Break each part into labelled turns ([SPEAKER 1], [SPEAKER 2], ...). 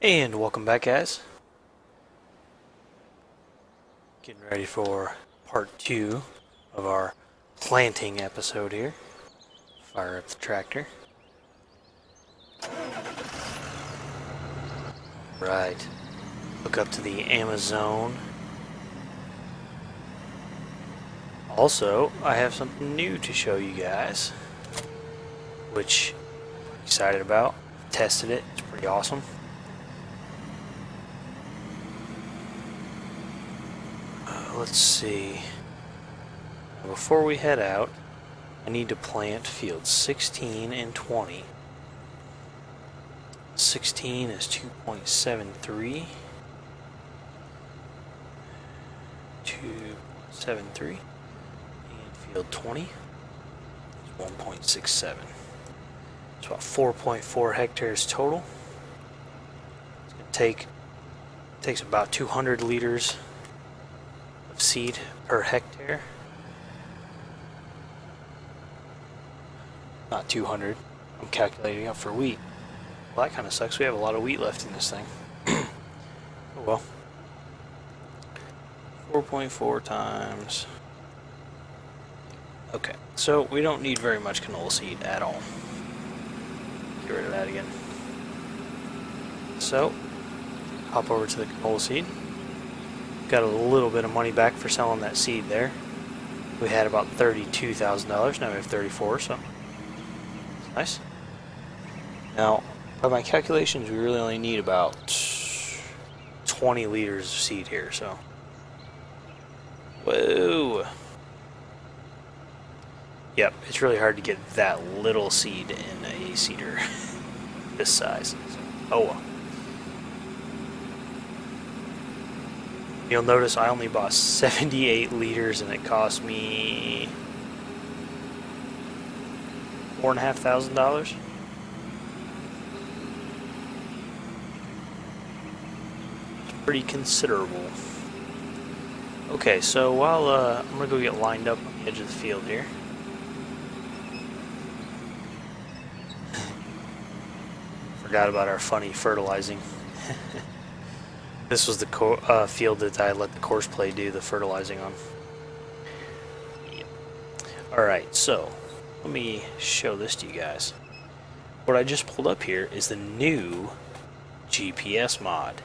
[SPEAKER 1] And welcome back, guys. Getting ready for part 2 of our planting episode here. Fire up the tractor. Right. Hook up to the Amazon. Also, I have something new to show you guys, which I'm excited about. Tested it. It's pretty awesome. Let's see. Before we head out, I need to plant fields 16 and 20. 16 is 2.73. 2.73. And field 20 is 1.67. It's about 4.4 hectares total. It's going to takes about 200 liters of seed per hectare. Not 200. I'm calculating up for wheat. Well, that kind of sucks. We have a lot of wheat left in this thing. Oh well. 4.4 times. Okay, so we don't need very much canola seed at all. Get rid of that again. So, hop over to the canola seed. Got a little bit of money back for selling that seed there. We had about $32,000. Now we have 34, so it's nice. Now, by my calculations, we really only need about 20 liters of seed here, so. Whoa! Yep, it's really hard to get that little seed in a seeder this size. So, oh well. You'll notice I only bought 78 liters and it cost me $4,500. Pretty considerable. Okay, so while I'm gonna go get lined up on the edge of the field here. Forgot about our funny fertilizing. This was the field that I let the course play do the fertilizing on. Yep. Alright, so let me show this to you guys. What I just pulled up here is the new GPS mod.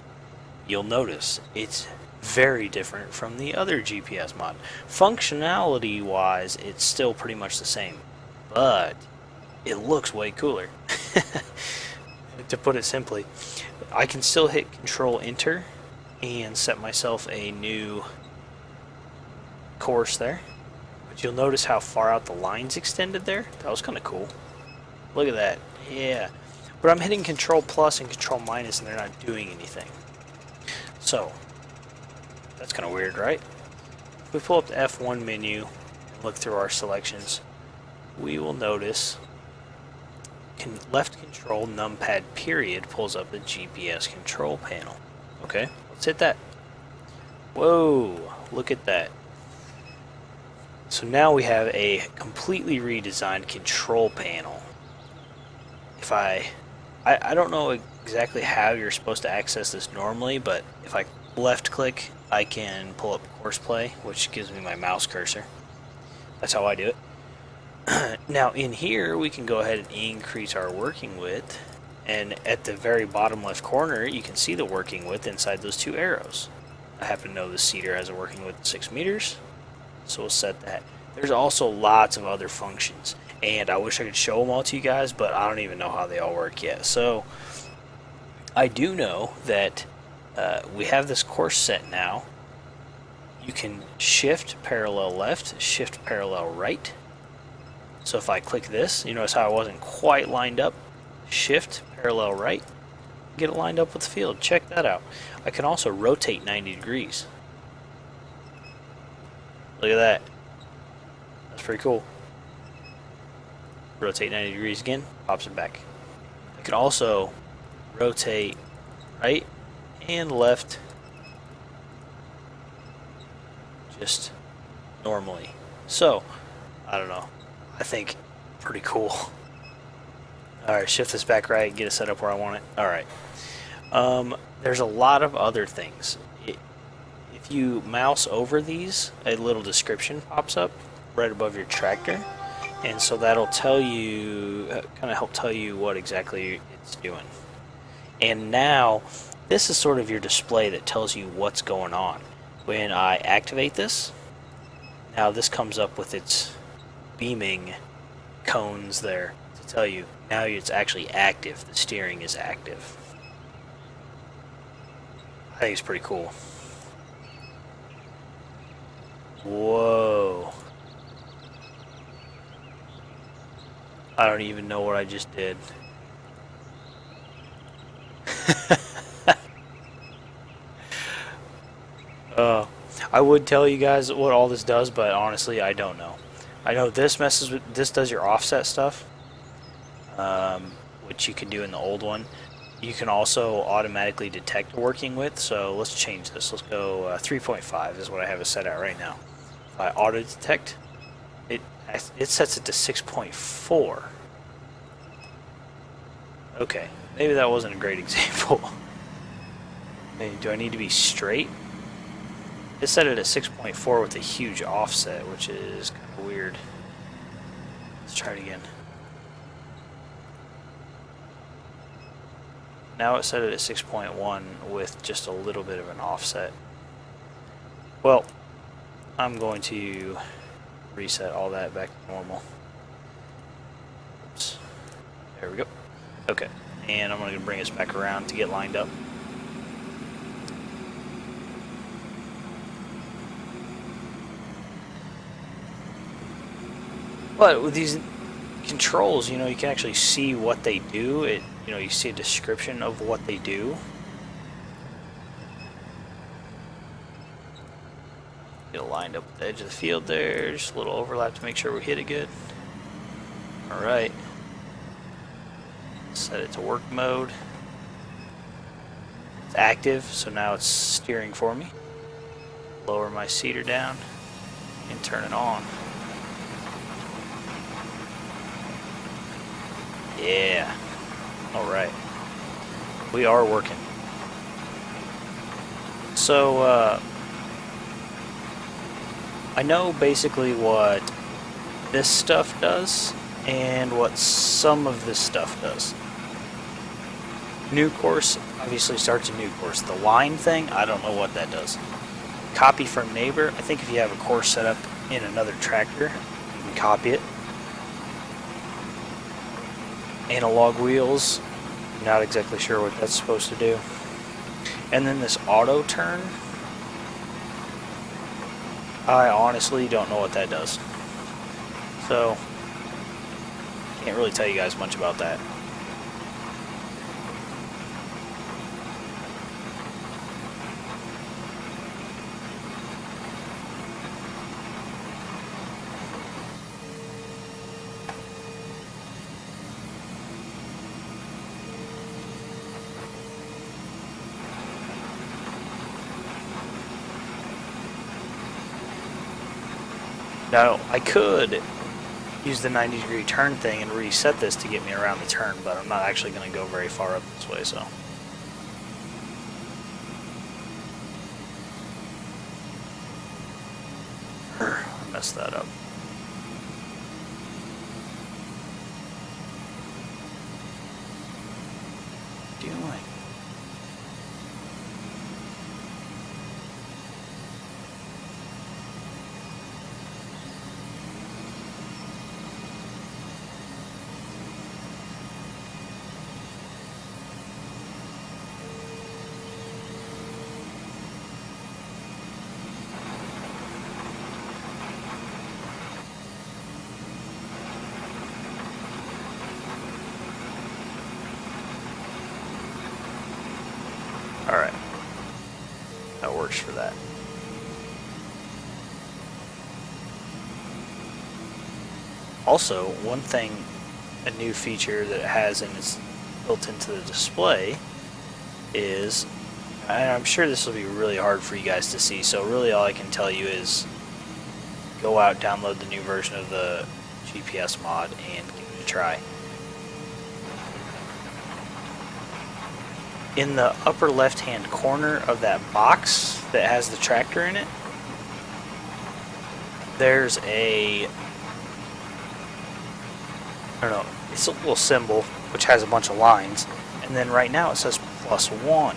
[SPEAKER 1] You'll notice it's very different from the other GPS mod. Functionality wise, it's still pretty much the same, but it looks way cooler. To put it simply, I can still hit Control Enter and set myself a new course there, but you'll notice how far out the lines extended there. That was kind of cool. Look at that. Yeah, but I'm hitting Control Plus and Control Minus and they're not doing anything. So that's kind of weird, right? If we pull up the F1 menu and look through our selections, we will notice left control numpad period pulls up the GPS control panel. Okay, let's hit that. Whoa, look at that. So now we have a completely redesigned control panel. If I don't know exactly how you're supposed to access this normally, but if I left click, I can pull up course play, which gives me my mouse cursor. That's how I do it. Now in here we can go ahead and increase our working width, and at the very bottom left corner you can see the working width inside those two arrows. I happen to know the cedar has a working width of 6 meters, so we'll set that. There's also lots of other functions, and I wish I could show them all to you guys, but I don't even know how they all work yet. So I do know that we have this course set now. You can shift parallel left, shift parallel right. So if I click this, you notice how I wasn't quite lined up. Shift, parallel right, get it lined up with the field. Check that out. I can also rotate 90 degrees. Look at that. That's pretty cool. Rotate 90 degrees again, pops it back. I can also rotate right and left just normally. So, I don't know. I think pretty cool. Alright, shift this back right, get it set up where I want it. Alright. There's a lot of other things. If you mouse over these, a little description pops up right above your tractor, and so that'll tell you, kind of help tell you what exactly it's doing. And now, this is sort of your display that tells you what's going on. When I activate this, now this comes up with its beaming cones there to tell you now it's actually active. The steering is active. I think it's pretty cool. Whoa. I don't even know what I just did. I would tell you guys what all this does, but honestly, I don't know. I know this does your offset stuff, which you can do in the old one. You can also automatically detect working with, so let's change this. Let's go 3.5 is what I have it set at right now. If I auto detect, it sets it to 6.4. Okay, maybe that wasn't a great example. Hey, do I need to be straight? It set it at 6.4 with a huge offset, which is kind of weird. Let's try it again. Now it set it at 6.1 with just a little bit of an offset. Well, I'm going to reset all that back to normal. Oops. There we go. Okay, and I'm going to bring us back around to get lined up. But with these controls, you know, you can actually see what they do. You see a description of what they do. Get it lined up with the edge of the field there. Just a little overlap to make sure we hit it good. Alright. Set it to work mode. It's active, so now it's steering for me. Lower my seater down and turn it on. Yeah. Alright. We are working. So, I know basically what this stuff does and what some of this stuff does. New course obviously starts a new course. The line thing, I don't know what that does. Copy from neighbor, I think if you have a course set up in another tractor, you can copy it. Analog wheels, not exactly sure what that's supposed to do. And then this auto turn, I honestly don't know what that does. So, can't really tell you guys much about that. Now, I could use the 90-degree turn thing and reset this to get me around the turn, but I'm not actually going to go very far up this way, so. I messed that up. What are you doing? Alright. That works for that. Also, one thing, a new feature that it has and it's built into the display is, and I'm sure this will be really hard for you guys to see, so really all I can tell you is go out, download the new version of the GPS mod, and give it a try. in the upper left-hand corner of that box that has the tractor in it, there's a, I don't know, it's a little symbol which has a bunch of lines, and then right now it says +1.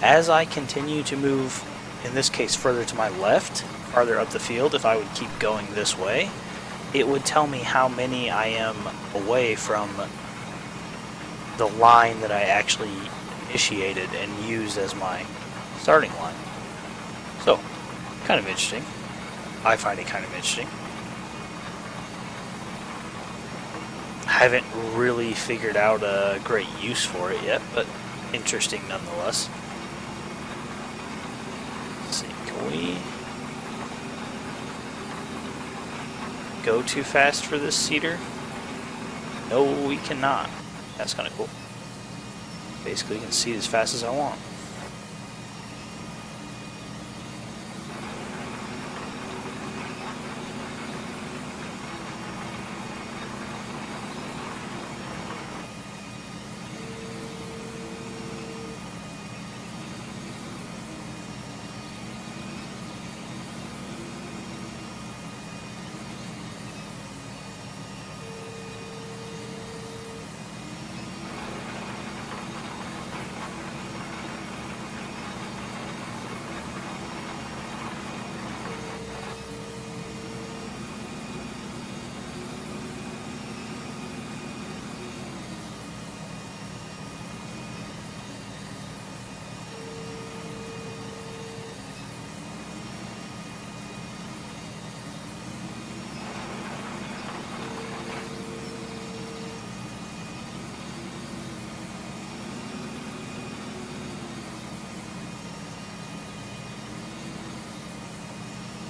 [SPEAKER 1] As I continue to move, in this case further to my left, farther up the field, if I would keep going this way, it would tell me how many I am away from the line that I actually initiated and used as my starting line. So, kind of interesting. I find it kind of interesting. Haven't really figured out a great use for it yet, but interesting nonetheless. Let's see, can we go too fast for this seeder? No, we cannot. That's kind of cool. Basically, you can seed as fast as I want.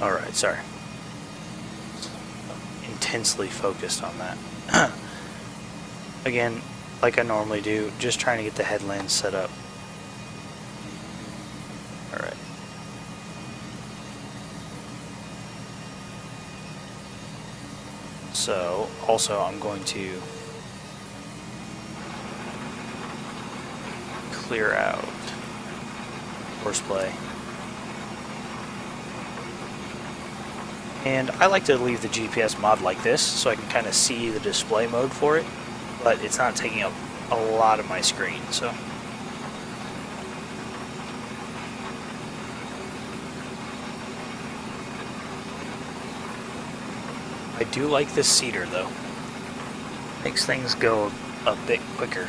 [SPEAKER 1] Alright, sorry. Intensely focused on that. Again, like I normally do, just trying to get the headlands set up. Alright. So, also I'm going to clear out horseplay. And I like to leave the GPS mod like this so I can kind of see the display mode for it, but it's not taking up a lot of my screen, so. I do like this seeder though. Makes things go a bit quicker.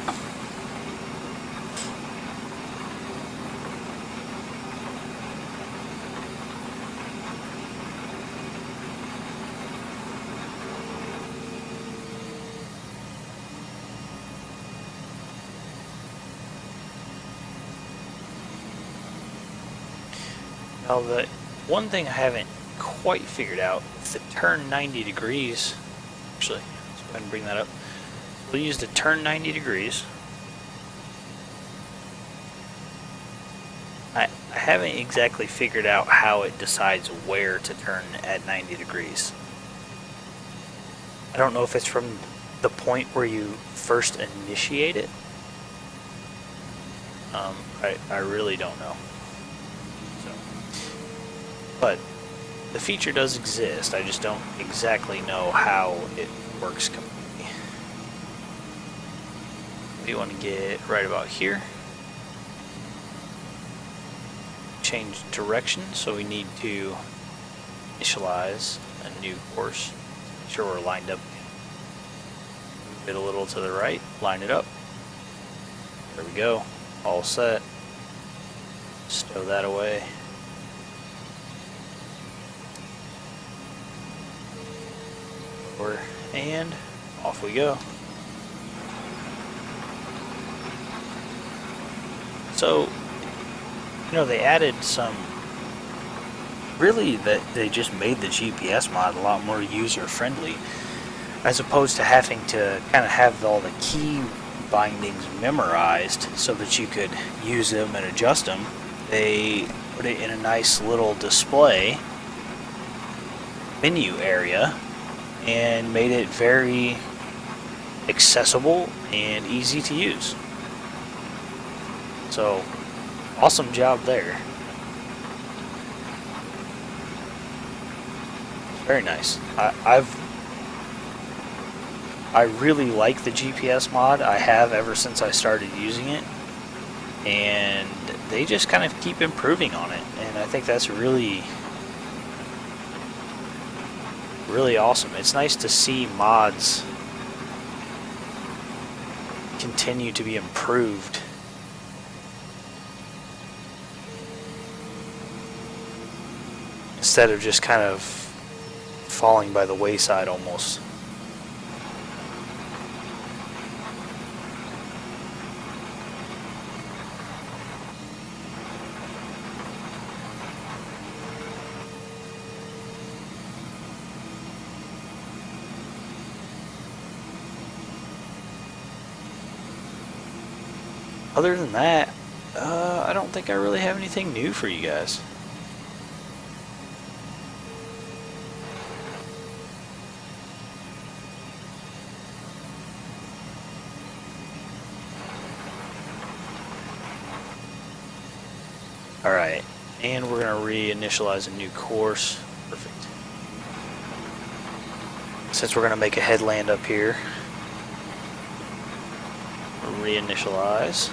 [SPEAKER 1] Now the one thing I haven't quite figured out is to turn 90 degrees. Actually, let's go ahead and bring that up. We'll use the turn 90 degrees. I haven't exactly figured out how it decides where to turn at 90 degrees. I don't know if it's from the point where you first initiate it. I really don't know. But the feature does exist, I just don't exactly know how it works completely. We want to get right about here. Change direction, so we need to initialize a new course. Make sure we're lined up. Move it a little to the right, line it up. There we go, all set. Stow that away. And off we go. So, you know, they added some, really, that they just made the GPS mod a lot more user friendly, as opposed to having to kind of have all the key bindings memorized so that you could use them and adjust them. They put it in a nice little display menu area and made it very accessible and easy to use. So, awesome job there. Very nice. I really like the GPS mod. I have ever since I started using it, and they just kind of keep improving on it, and I think that's really awesome. It's nice to see mods continue to be improved. Instead of just kind of falling by the wayside almost. Other than that, I don't think I really have anything new for you guys. Alright, and we're going to reinitialize a new course. Perfect. Since we're going to make a headland up here, reinitialize.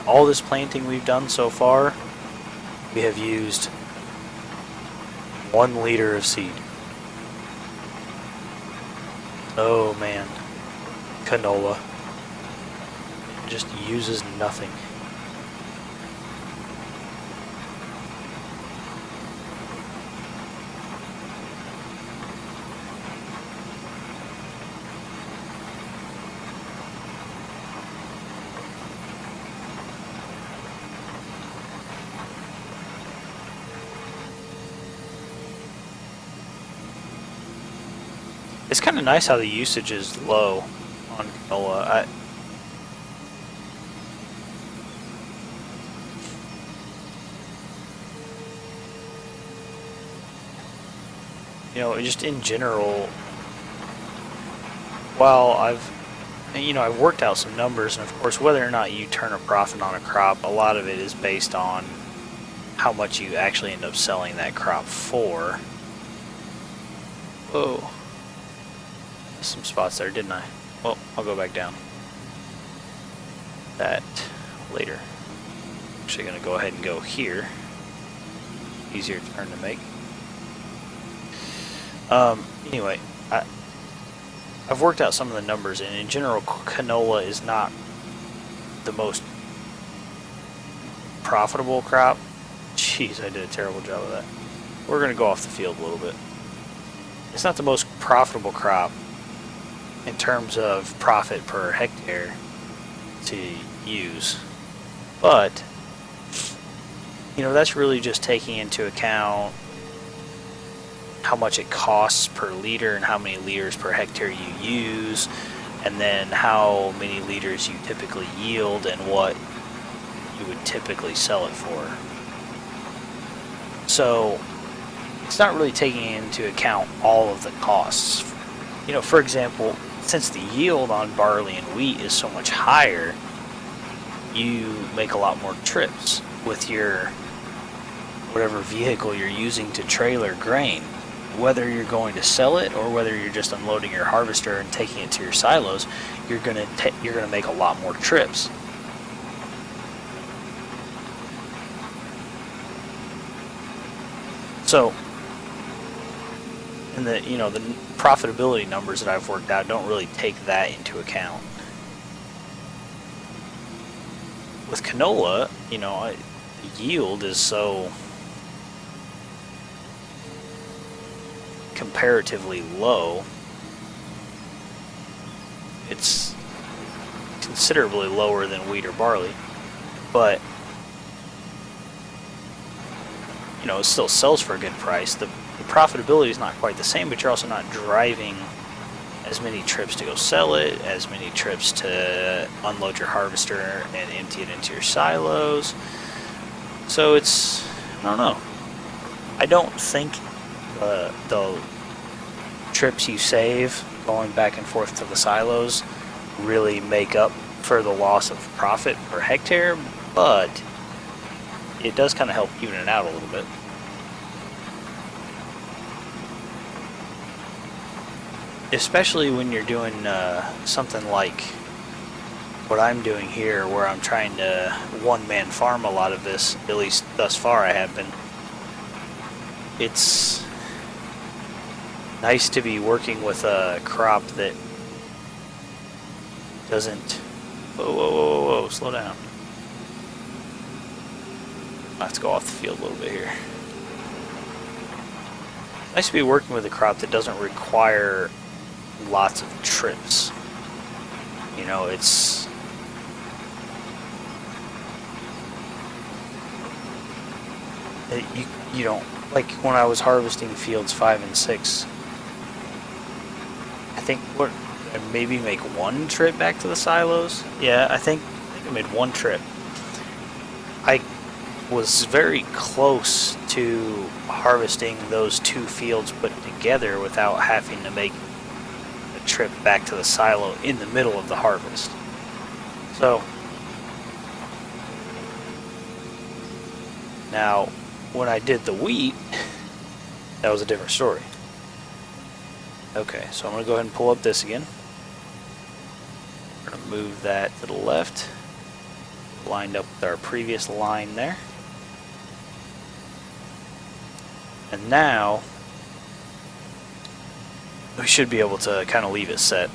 [SPEAKER 1] All this planting we've done so far, we have used 1 liter of seed. Oh man, canola. It just uses nothing. It's kind of nice how the usage is low on canola. You know, just in general, while I've worked out some numbers, and of course whether or not you turn a profit on a crop, a lot of it is based on how much you actually end up selling that crop for. Whoa. Some spots there, didn't I? Well, I'll go back down. That later. Actually going to go ahead and go here. Easier turn to make. Anyway, I've worked out some of the numbers, and in general, canola is not the most profitable crop. Jeez, I did a terrible job of that. We're going to go off the field a little bit. It's not the most profitable crop in terms of profit per hectare to use, but you know, that's really just taking into account how much it costs per liter and how many liters per hectare you use, and then how many liters you typically yield and what you would typically sell it for. So it's not really taking into account all of the costs. You know, for example, since the yield on barley and wheat is so much higher, you make a lot more trips with your whatever vehicle you're using to trailer grain. Whether you're going to sell it or whether you're just unloading your harvester and taking it to your silos, you're gonna make a lot more trips. So, and the profitability numbers that I've worked out don't really take that into account. With canola, the yield is so comparatively low. It's considerably lower than wheat or barley, but it still sells for a good price. The profitability is not quite the same, but you're also not driving as many trips to go sell it, as many trips to unload your harvester and empty it into your silos. So it's, I don't know. I don't think the trips you save going back and forth to the silos really make up for the loss of profit per hectare, but it does kind of help even it out a little bit. Especially when you're doing something like what I'm doing here, where I'm trying to one-man farm a lot of this, at least thus far I have been. It's nice to be working with a crop that doesn't... Whoa, slow down. I have to go off the field a little bit here. Nice to be working with a crop that doesn't require lots of trips. You know, it's... You don't... Like when I was harvesting fields 5 and 6, I think I maybe make one trip back to the silos. Yeah, I think I made one trip. I was very close to harvesting those 2 fields put together without having to make a trip back to the silo in the middle of the harvest. So now when I did the wheat, that was a different story. Okay, so I'm going to go ahead and pull up this again. We're going to move that to the left, lined up with our previous line there. And now we should be able to kind of leave it set.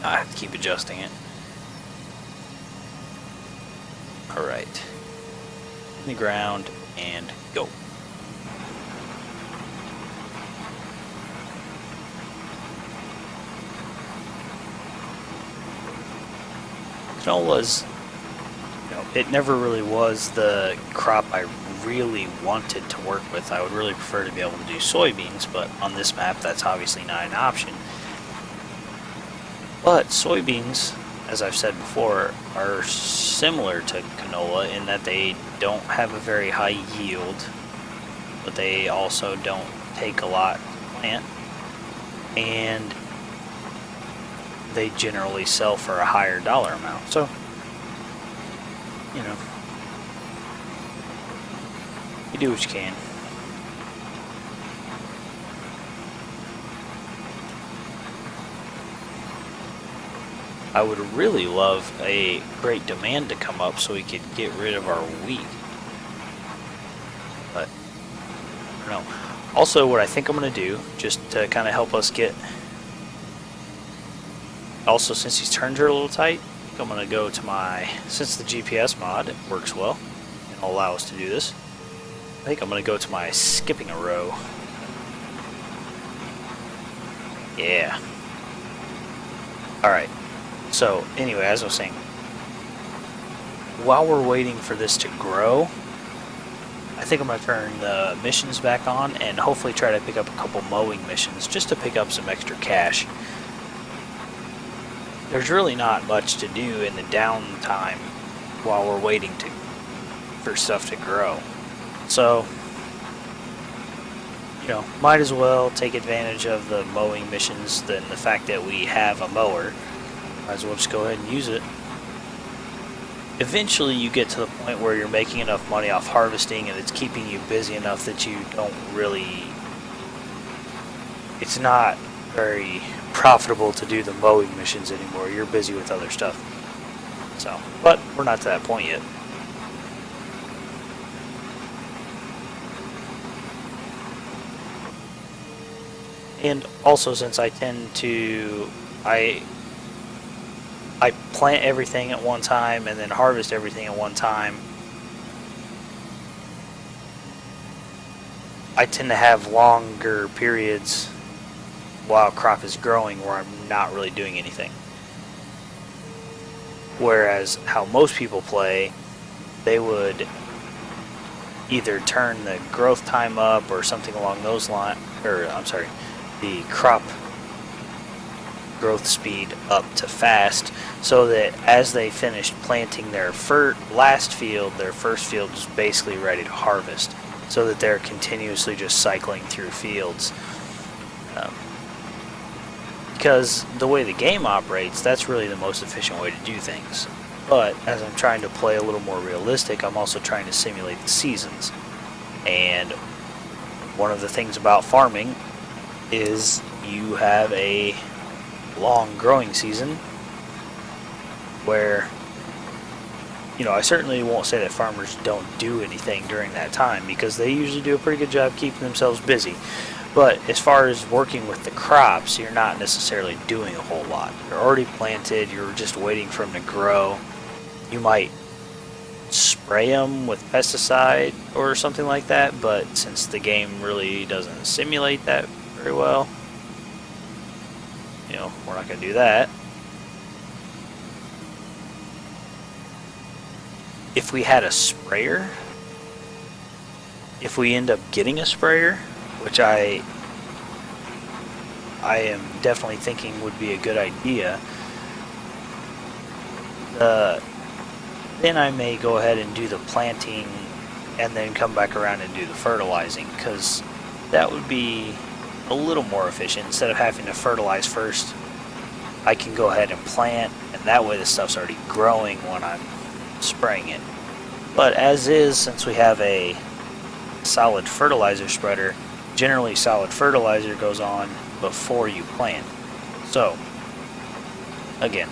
[SPEAKER 1] I have to keep adjusting it. Alright. In the ground and go. Canola's, you know, it never really was the crop I really wanted to work with. I would really prefer to be able to do soybeans, but on this map that's obviously not an option. But soybeans, as I've said before, are similar to canola in that they don't have a very high yield, but they also don't take a lot to plant, and they generally sell for a higher dollar amount. So, you know, you do what you can. I would really love a great demand to come up so we could get rid of our wheat. But, I don't know. Also, what I think I'm going to do, just to kind of help us get... Also, since these turns are a little tight, I'm going to go to my... Since the GPS mod works well and will allow us to do this, I think I'm going to go to my skipping a row. Yeah. Alright. So, anyway, as I was saying, while we're waiting for this to grow, I think I'm going to turn the missions back on and hopefully try to pick up a couple mowing missions just to pick up some extra cash. There's really not much to do in the downtime while we're waiting for stuff to grow. So, you know, might as well take advantage of the mowing missions and the fact that we have a mower. Might as well just go ahead and use it. Eventually you get to the point where you're making enough money off harvesting and it's keeping you busy enough that you don't really... It's not very profitable to do the mowing missions anymore. You're busy with other stuff. So, but we're not to that point yet. And also, since I tend to... I plant everything at one time and then harvest everything at one time, I tend to have longer periods while crop is growing where I'm not really doing anything. Whereas how most people play, they would either turn the growth time up or something along those lines, or I'm sorry, the crop growth speed up to fast, so that as they finished planting their last field, their first field was basically ready to harvest, so that they're continuously just cycling through fields. Because the way the game operates, that's really the most efficient way to do things. But as I'm trying to play a little more realistic, I'm also trying to simulate the seasons. And one of the things about farming is you have a long growing season where, you know, I certainly won't say that farmers don't do anything during that time, because they usually do a pretty good job keeping themselves busy. But as far as working with the crops, you're not necessarily doing a whole lot. They're already planted, you're just waiting for them to grow. You might spray them with pesticide or something like that, but since the game really doesn't simulate that very well, you know, we're not going to do that. If we had a sprayer, if we end up getting a sprayer, which I am definitely thinking would be a good idea, then I may go ahead and do the planting and then come back around and do the fertilizing, because that would be a little more efficient. Instead of having to fertilize first, I can go ahead and plant, and that way the stuff's already growing when I'm spraying it. But as is, since we have a solid fertilizer spreader, generally solid fertilizer goes on before you plant. So again,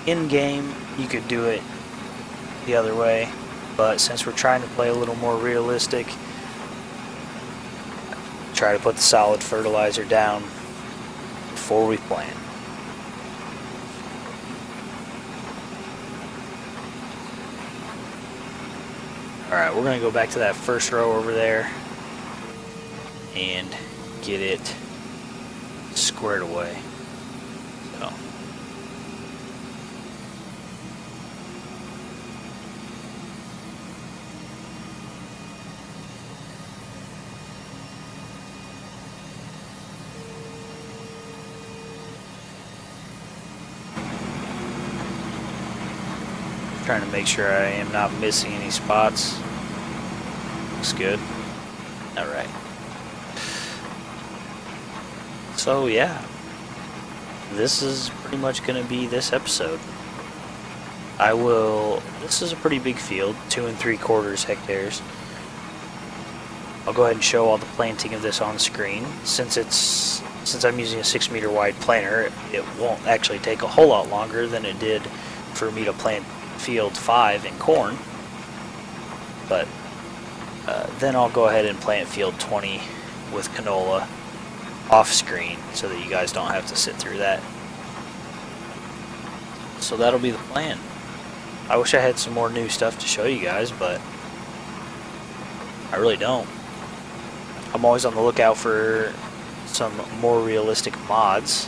[SPEAKER 1] in game you could do it the other way, but since we're trying to play a little more realistic, try to put the solid fertilizer down before we plant. Alright, we're going to go back to that first row over there and get it squared away. So trying to make sure I am not missing any spots. Looks good. Alright. So yeah, this is pretty much going to be this episode. This is a pretty big field, 2 3/4 hectares. I'll go ahead and show all the planting of this on screen. Since I'm using a 6-meter wide planter, it won't actually take a whole lot longer than it did for me to plant field 5 in corn. But then I'll go ahead and plant field 20 with canola off screen so that you guys don't have to sit through that. So that'll be the plan. I wish I had some more new stuff to show you guys, but I really don't. I'm always on the lookout for some more realistic mods.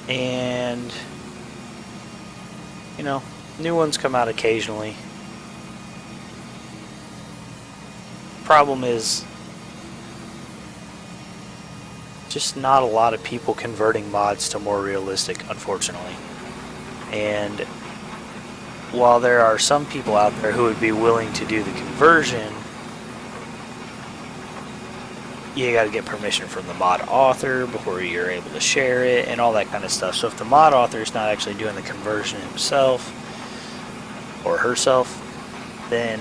[SPEAKER 1] And you know, new ones come out occasionally. Problem is just not a lot of people converting mods to more realistic, unfortunately. And while there are some people out there who would be willing to do the conversion, you gotta get permission from the mod author before you're able to share it and all that kind of stuff. So if the mod author is not actually doing the conversion himself or herself, then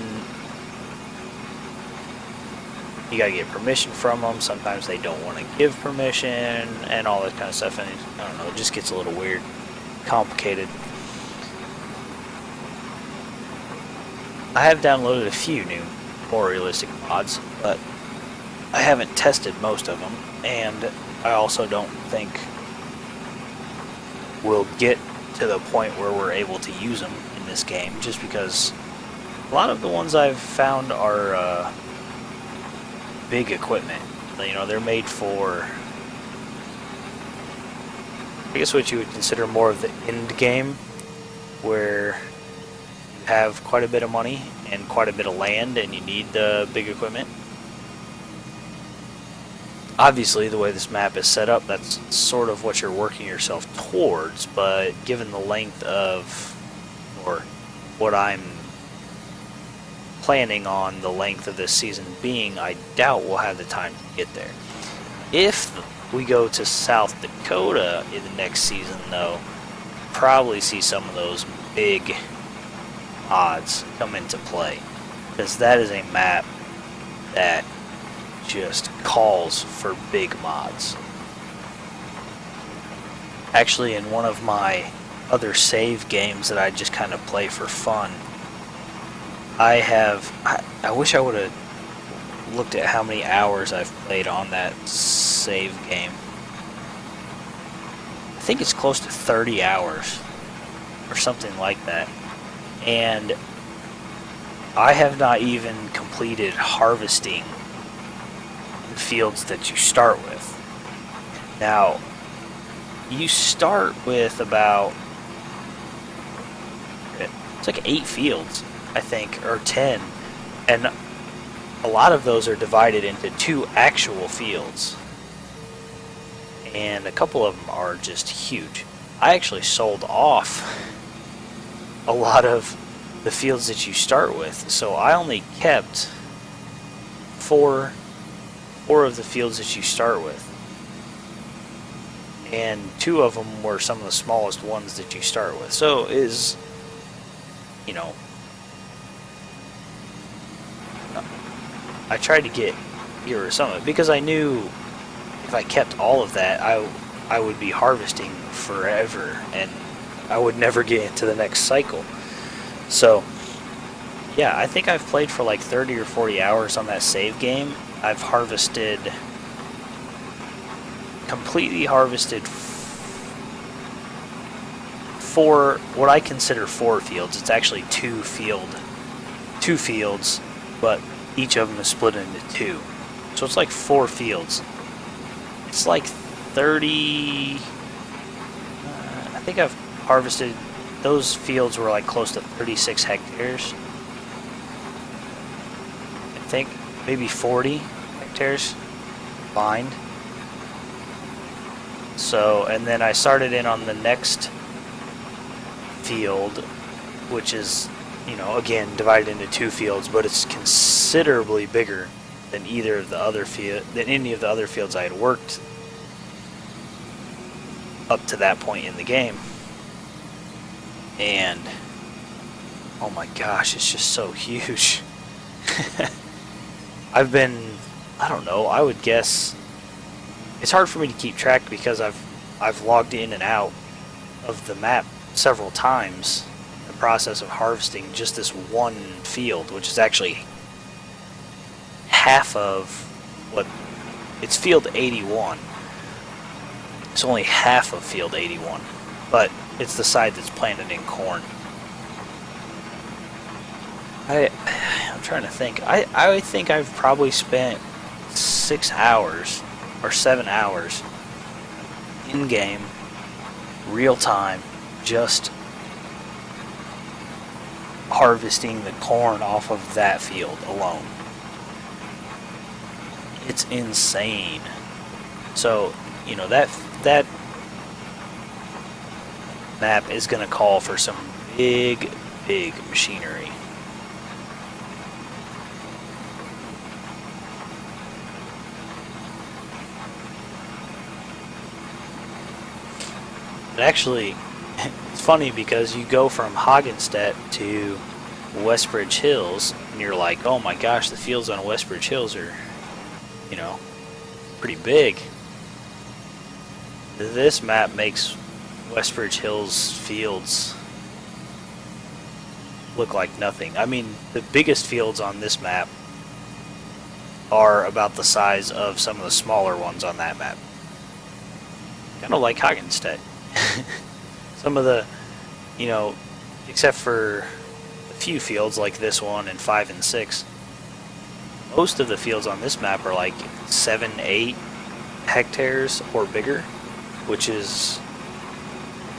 [SPEAKER 1] you gotta get permission from them. Sometimes they don't want to give permission and all that kind of stuff, and I don't know, it just gets a little weird, complicated. I have downloaded a few new, more realistic mods, but I haven't tested most of them, and I also don't think we'll get to the point where we're able to use them in this game, just because a lot of the ones I've found are big equipment. You know, they're made for, I guess, what you would consider more of the end game, where you have quite a bit of money and quite a bit of land and you need the big equipment. Obviously, the way this map is set up, that's sort of what you're working yourself towards, but given the length of, or what I'm planning on the length of this season being, I doubt we'll have the time to get there. If we go to South Dakota in the next season, though, probably see some of those big mods come into play, because that is a map that just calls for big mods. Actually, in one of my other save games that I just kind of play for fun, I wish I would have looked at how many hours I've played on that save game. I think it's close to 30 hours or something like that, and I have not even completed harvesting fields that you start with. Now, you start with about, it's like 8 fields, I think, or 10, and a lot of those are divided into 2 actual fields, and a couple of them are just huge. I actually sold off a lot of the fields that you start with, so I only kept 4 of the fields that you start with, and 2 of them were some of the smallest ones that you start with. So is, you know, I tried to get here or something because I knew if I kept all of that, I would be harvesting forever and I would never get into the next cycle. So yeah, I think I've played for like 30 or 40 hours on that save game. I've harvested, completely harvested 4, what I consider 4 fields. It's actually 2 fields, but each of them is split into 2. So it's like 4 fields. It's like 30, I think I've harvested, those fields were like close to 36 hectares. I think maybe 40 hectares combined. So, and then I started in on the next field, which is, you know, again divided into 2 fields, but it's considerably bigger than any of the other fields I had worked up to that point in the game. And oh my gosh, it's just so huge. I've been, I don't know, I would guess, it's hard for me to keep track because I've logged in and out of the map several times in the process of harvesting just this one field, which is actually half of what, it's field 81. It's only half of field 81, but it's the side that's planted in corn. I'm trying to think. I think I've probably spent 6 hours or 7 hours in game, real time, just harvesting the corn off of that field alone. It's insane. So, you know, that map is going to call for some big machinery. But actually, it's funny because you go from Hagenstedt to Westbridge Hills, and you're like, oh my gosh, the fields on Westbridge Hills are, you know, pretty big. This map makes Westbridge Hills fields look like nothing. I mean, the biggest fields on this map are about the size of some of the smaller ones on that map. Kind of like Hagenstedt. Some of the, you know, except for a few fields like this one and 5 and 6, most of the fields on this map are like 7, 8 hectares or bigger, which is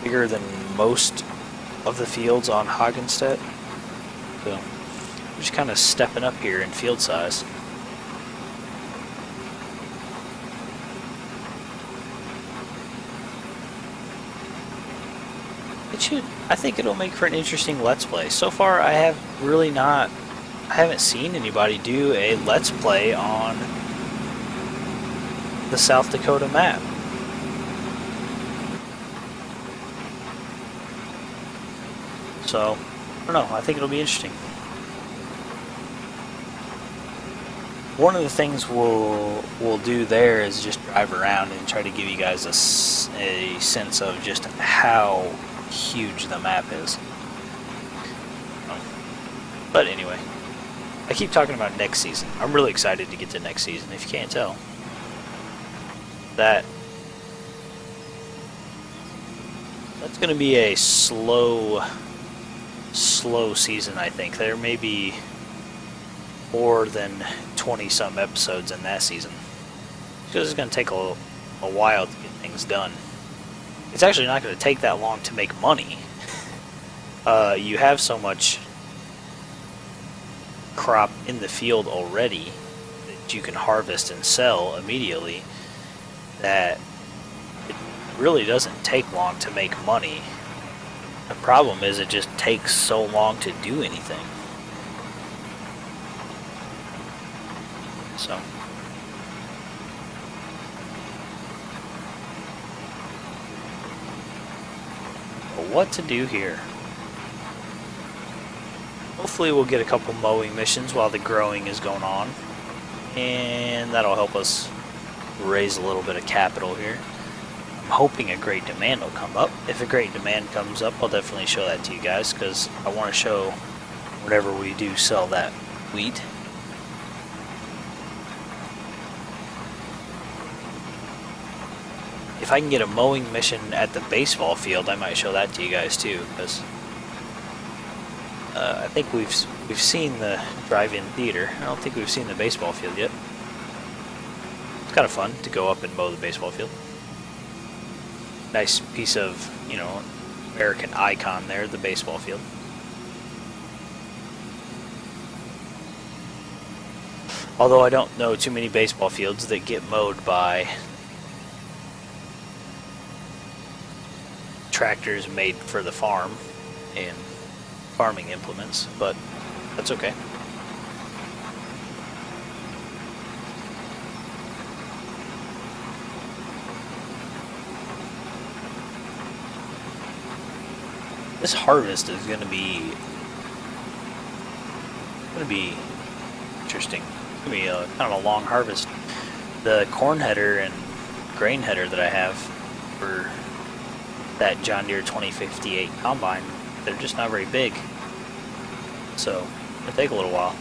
[SPEAKER 1] bigger than most of the fields on Hagenstedt. So we're just kind of stepping up here in field size. I think it'll make for an interesting Let's Play. So far, I haven't seen anybody do a Let's Play on the South Dakota map. So, I don't know, I think it'll be interesting. One of the things we'll do there is just drive around and try to give you guys a sense of just how huge the map is. But anyway, I keep talking about next season. I'm really excited to get to next season, if you can't tell. That's going to be a slow season, I think. There may be more than 20-some episodes in that season, because it's going to take a while to get things done. It's actually not going to take that long to make money. You have so much crop in the field already that you can harvest and sell immediately that it really doesn't take long to make money. The problem is it just takes so long to do anything. So, but what to do here? Hopefully we'll get a couple mowing missions while the growing is going on, and that'll help us raise a little bit of capital here. I'm hoping a great demand will come up. If a great demand comes up, I'll definitely show that to you guys, because I want to show whenever we do sell that wheat. If I can get a mowing mission at the baseball field, I might show that to you guys too, because I think we've seen the drive-in theater. I don't think we've seen the baseball field yet. It's kind of fun to go up and mow the baseball field. Nice piece of, you know, American icon there, the baseball field. Although I don't know too many baseball fields that get mowed by tractors made for the farm and farming implements, but that's okay. This harvest is going to be interesting. It's going to be a kind of a long harvest. The corn header and grain header that I have for that John Deere 2058 combine, they're just not very big, so it'll take a little while.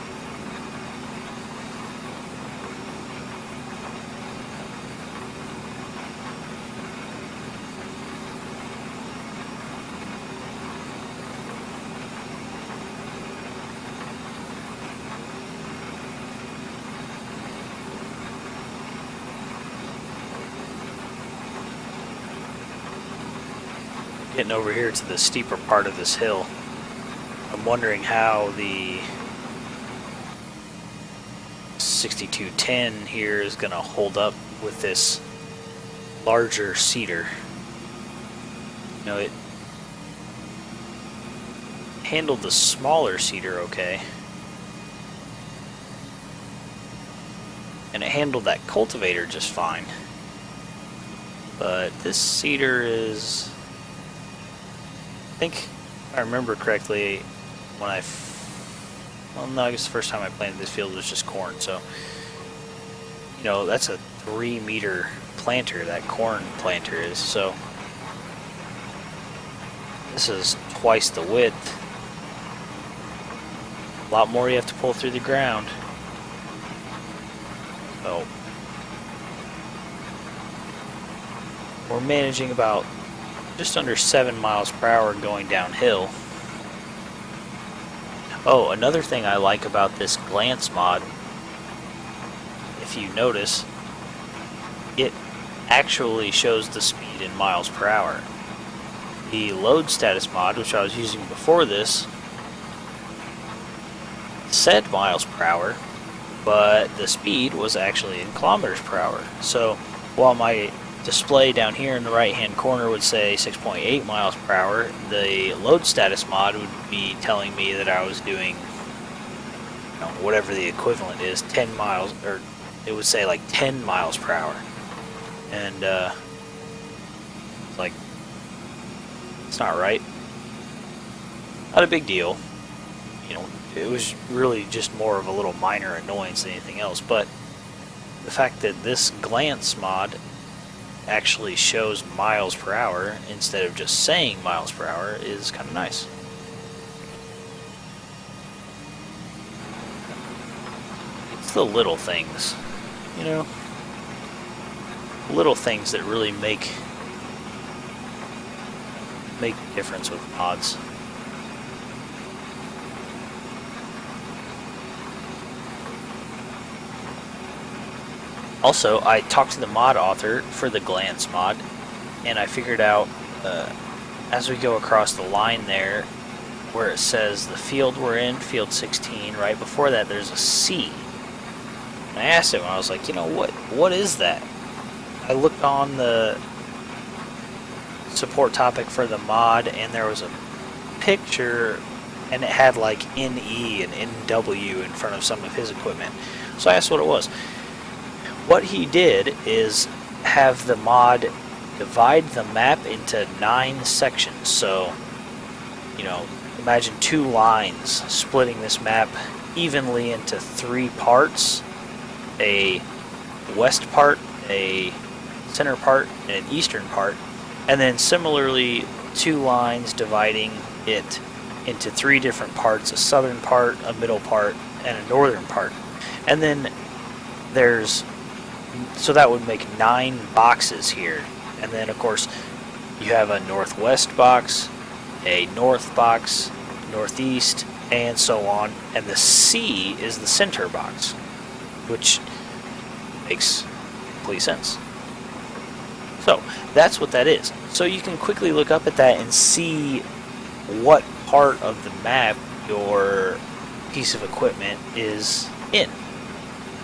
[SPEAKER 1] Getting over here to the steeper part of this hill, I'm wondering how the 6210 here is going to hold up with this larger seeder. You know, it handled the smaller seeder okay, and it handled that cultivator just fine, but this seeder is, I think, if I remember correctly, when well, no, I guess the first time I planted this field was just corn, so, you know, that's a 3-meter planter, that corn planter is, so this is twice the width. A lot more you have to pull through the ground. So, we're managing about just under 7 miles per hour going downhill. Oh, another thing I like about this glance mod, if you notice, it actually shows the speed in miles per hour. The load status mod, which I was using before this, said miles per hour, but the speed was actually in kilometers per hour. So while my display down here in the right hand corner would say 6.8 miles per hour. The load status mod would be telling me that I was doing, you know, whatever the equivalent is, 10 miles, or it would say like 10 miles per hour. And it's like, it's not right. Not a big deal. You know, it was really just more of a little minor annoyance than anything else, but the fact that this glance mod actually shows miles per hour instead of just saying miles per hour is kind of nice. It's the little things, you know, little things that really make a difference with mods. Also, I talked to the mod author for the glance mod, and I figured out as we go across the line there, where it says the field we're in, field 16, right before that there's a C. And I asked him, I was like, you know, what is that? I looked on the support topic for the mod, and there was a picture, and it had like NE and NW in front of some of his equipment. So I asked what it was. What he did is have the mod divide the map into 9 sections. So, you know, imagine 2 lines splitting this map evenly into 3 parts: a west part, a center part, and an eastern part. And then similarly 2 lines dividing it into 3 different parts: a southern part, a middle part, and a northern part. And then so that would make 9 boxes here. And then of course you have a northwest box, a north box, northeast, and so on. And the C is the center box, which makes complete sense. So that's what that is. So you can quickly look up at that and see what part of the map your piece of equipment is in.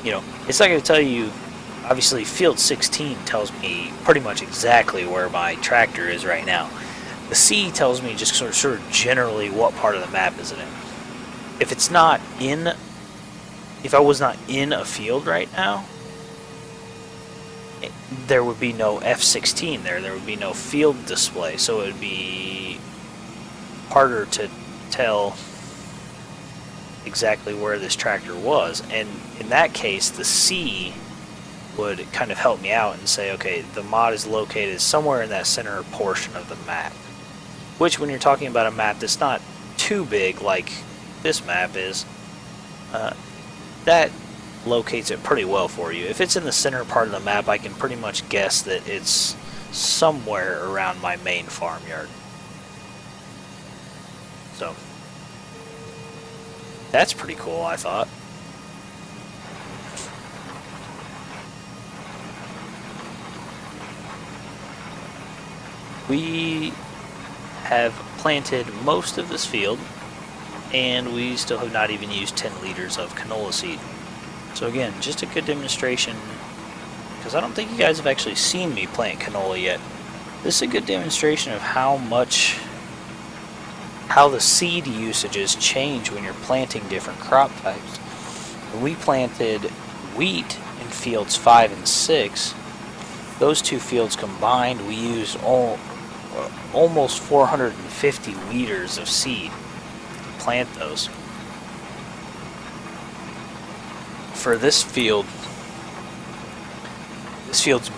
[SPEAKER 1] You know, it's not going to tell you. Obviously, field 16 tells me pretty much exactly where my tractor is right now. The C tells me just sort of generally what part of the map is it in. If I was not in a field right now, there would be no F16 there. There would be no field display, so it would be harder to tell exactly where this tractor was. And in that case, the C would kind of help me out and say, okay, the mod is located somewhere in that center portion of the map. Which, when you're talking about a map that's not too big like this map is, that locates it pretty well for you. If it's in the center part of the map, I can pretty much guess that it's somewhere around my main farmyard. So, that's pretty cool, I thought. We have planted most of this field, and we still have not even used 10 liters of canola seed. So again, just a good demonstration, because I don't think you guys have actually seen me plant canola yet. This is a good demonstration of how the seed usages change when you're planting different crop types. When we planted wheat in fields 5 and 6, those 2 fields combined, we used almost 450 liters of seed to plant those. For this field's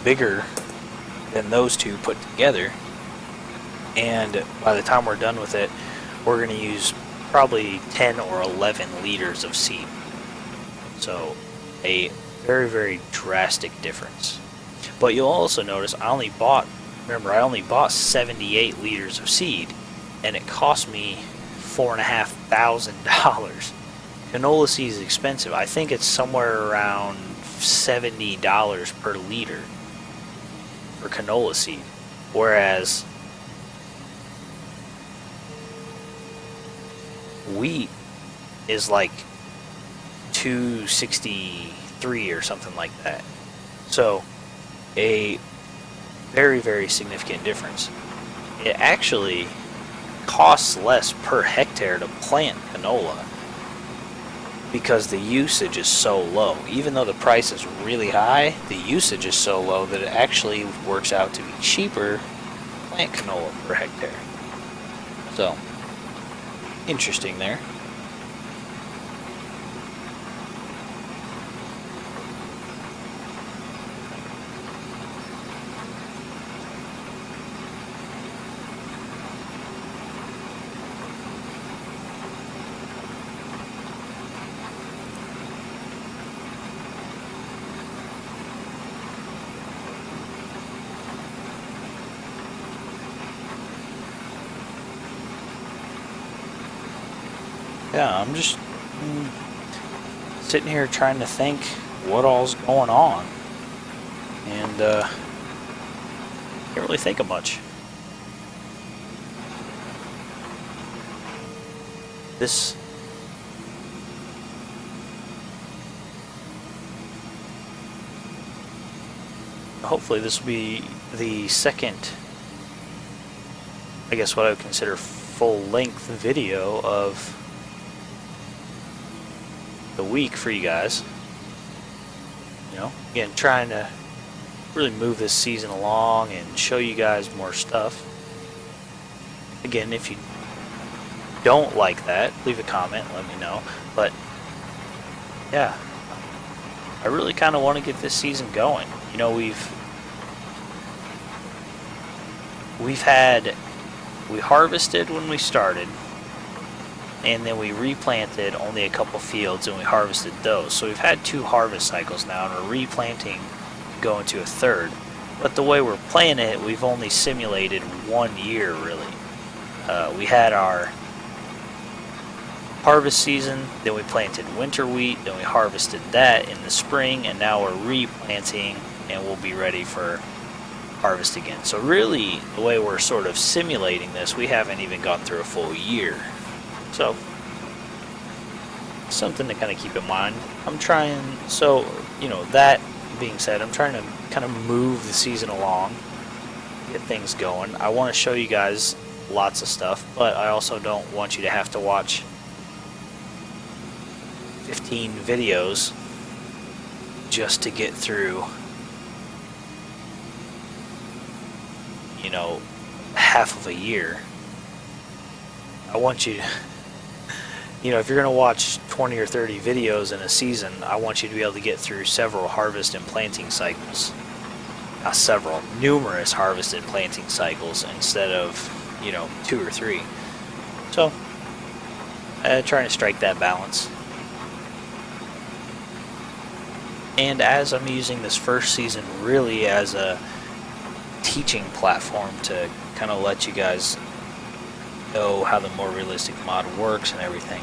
[SPEAKER 1] bigger than those 2 put together, and by the time we're done with it, we're going to use probably 10 or 11 liters of seed. So a very, very drastic difference. But you'll also notice I only bought 78 liters of seed, and it cost me $4,500. Canola seed is expensive. I think it's somewhere around $70 per liter for canola seed, whereas wheat is like $263 or something like that. So a very, very significant difference. It actually costs less per hectare to plant canola because the usage is so low. Even though the price is really high, the usage is so low that it actually works out to be cheaper to plant canola per hectare. So, interesting there. Yeah, I'm just sitting here trying to think what all's going on, and can't really think of much. This hopefully this will be the second, I guess what I would consider full-length video of the week for you guys. You know, again, trying to really move this season along and show you guys more stuff. Again, if you don't like that, leave a comment, let me know. But yeah, I really kind of want to get this season going. You know, we harvested when we started, and then we replanted only a couple fields and we harvested those. So we've had 2 harvest cycles now, and we're replanting to go into a third. But the way we're playing it, we've only simulated 1 year really. We had our harvest season, then we planted winter wheat, then we harvested that in the spring, and now we're replanting and we'll be ready for harvest again. So really, the way we're sort of simulating this, we haven't even gone through a full year. So, something to kind of keep in mind. I'm trying, so, you know, that being said, I'm trying to kind of move the season along, get things going. I want to show you guys lots of stuff, but I also don't want you to have to watch 15 videos just to get through, you know, half of a year. I want you to, you know, if you're going to watch 20 or 30 videos in a season, I want you to be able to get through several harvest and planting cycles. Not several, numerous harvest and planting cycles instead of, you know, 2 or 3. So, trying to strike that balance. And as I'm using this first season really as a teaching platform to kind of let you guys know how the more realistic mod works and everything,